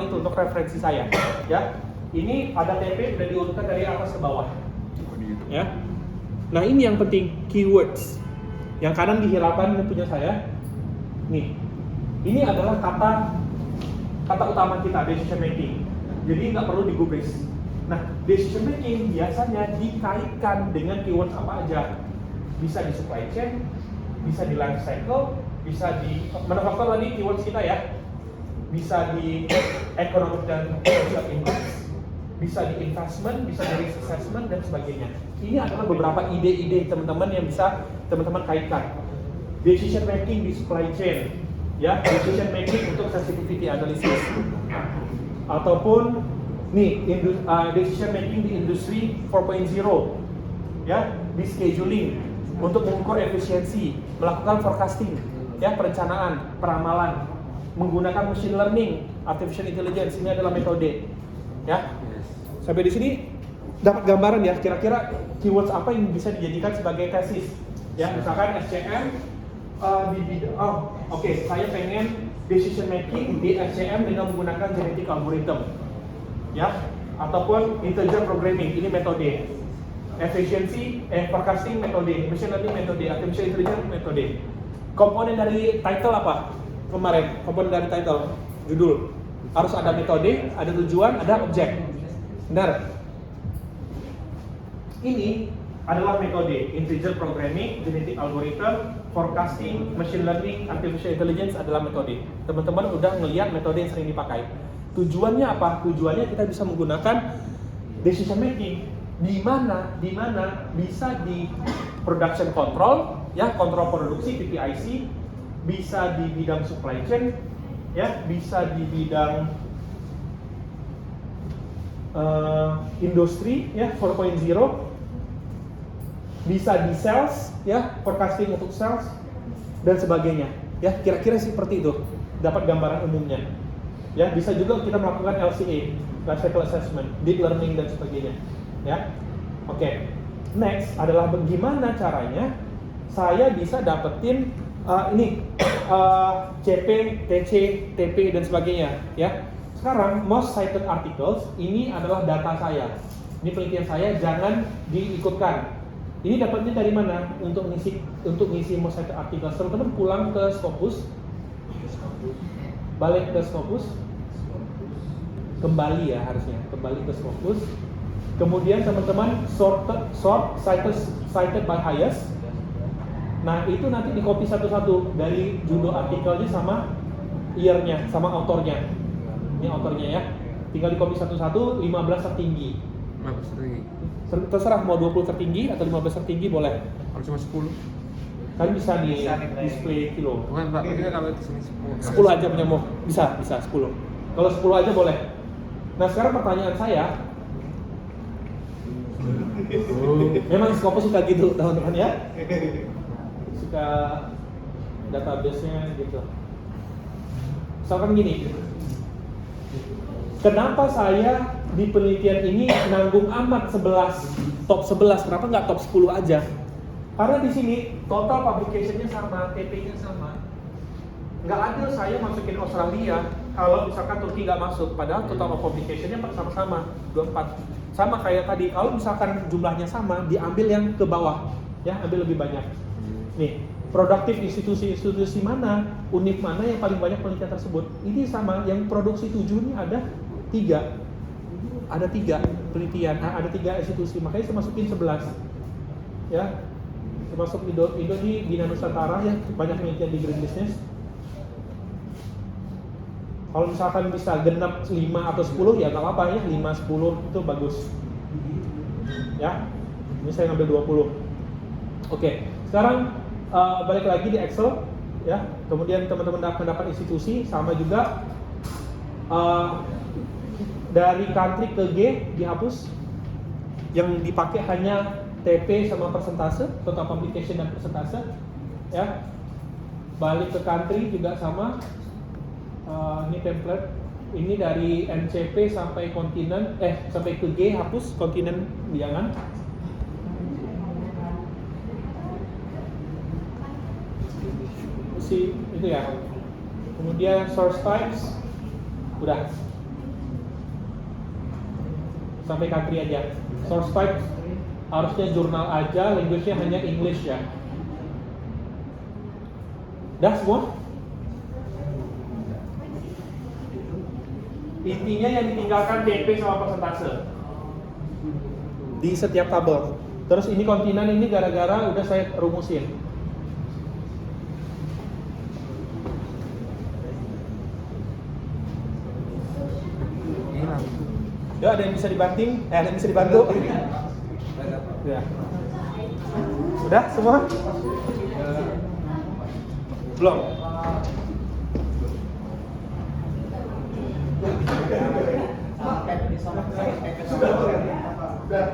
gampang itu untuk referensi saya. Ya, ini ada TP udah diurutkan dari atas ke bawah. Ya, nah ini yang penting, keywords. Yang kanan dihilangkan punya saya. Nih, ini adalah kata utama kita, decision making. Jadi nggak perlu digubris. Nah, decision making biasanya dikaitkan dengan keywords apa aja. Bisa di supply chain, bisa di life cycle, bisa di manufaktur tadi keywords kita ya. Bisa di economic dan social impact, bisa di investment, bisa di risk assessment dan sebagainya. Ini adalah beberapa ide-ide teman-teman yang bisa teman-teman kaitkan. Decision making di supply chain, ya, decision making untuk sensitivity analysis, ataupun nih decision making di industri 4.0, ya, di scheduling untuk mengukur efisiensi, melakukan forecasting, ya, perencanaan, peramalan, menggunakan machine learning, artificial intelligence. Ini adalah metode, ya. Sampai di sini dapat gambaran ya, kira-kira keywords apa yang bisa dijadikan sebagai tesis, ya. Misalkan SCM di bidang, saya pengen decision making di SCM dengan menggunakan genetic algorithm, ya, ataupun intelligent programming, ini metode. Efficiency, forecasting metode, machine learning metode, artificial intelligence metode. Komponen dari title apa? Kemarin, komponen dari title, judul. Harus ada metode, ada tujuan, ada objek. Benar? Ini adalah metode, intelligent programming, genetic algorithm, forecasting, machine learning, artificial intelligence adalah metode. Teman-teman udah ngelihat metode yang sering dipakai. Tujuannya apa? Tujuannya kita bisa menggunakan decision making di mana bisa di production control, ya, kontrol produksi PPIC, bisa di bidang supply chain, ya, bisa di bidang industri, ya, 4.0, bisa di sales, ya, forecasting untuk sales dan sebagainya, ya, kira-kira seperti itu. Dapat gambaran umumnya, ya. Bisa juga kita melakukan LCA, life cycle assessment, deep learning dan sebagainya, ya. Oke. Next adalah bagaimana caranya saya bisa dapetin CP, TC, TP dan sebagainya, ya. Sekarang most cited articles ini adalah data saya. Ini penelitian saya, jangan diikutkan. Ini dapatnya dari mana? Untuk ngisi most cited articles, teman-teman pulang ke Scopus, balik ke Scopus, kembali ya harusnya, kembali ke Scopus. Kemudian teman-teman sort cited by highest. Nah, itu nanti di copy satu-satu dari judul artikelnya sama year-nya, sama autornya. Ini autornya ya. Tinggal di copy satu-satu, 15 tertinggi. 15 tertinggi. Terserah mau 20 tertinggi atau 15 tertinggi boleh. Kalau cuma 10. Kan bisa di display kilo. Bukan Pak, ini kalau itu 10. 10 aja punya mau. Bisa 10. Kalau 10 aja boleh. Nah, sekarang pertanyaan saya, memang Scopus suka gitu teman-teman ya, suka database-nya gitu. Misalkan gini, kenapa saya di penelitian ini nanggung amat 11, top 11, kenapa nggak top 10 aja? Karena di sini total publication-nya sama, TP-nya sama. Nggak adil saya masukin Australia kalau misalkan Turki nggak masuk, padahal total publication-nya sama-sama 24. Sama kayak tadi, kalau misalkan jumlahnya sama, diambil yang ke bawah, ya, ambil lebih banyak. Nih, produktif institusi mana, univ mana yang paling banyak penelitian tersebut. Ini sama, yang produksi 7 ini ada 3. Ada 3 penelitian, ada 3 institusi, makanya saya masukin 11. Ya, termasuk Indo di Bina Nusantara ya, banyak penelitian di Green Business. Kalau misalkan bisa genap 5 atau 10 ya nggak apa-apa ya, 5-10 itu bagus. Ya, ini saya ngambil 20. Oke, sekarang balik lagi di Excel ya. Kemudian teman-teman mendapat institusi, sama juga dari country ke G dihapus. Yang dipakai hanya TP sama persentase, total publication dan persentase ya. Balik ke country juga sama. Ini template, ini dari NCP sampai kontinen, sampai ke G hapus, kontinen jangan. Si itu ya. Kemudian source types udah. sampai country aja. Source type harusnya jurnal aja, language-nya hanya English ya. Dah semua? Intinya yang ditinggalkan DP sama persentase di setiap tabel. Terus ini kontinan ini gara-gara udah saya rumusin. Hilang. Ya, ada yang bisa dibanting? Ada yang bisa dibantu? Ya. Udah semua? Belum? Sudah.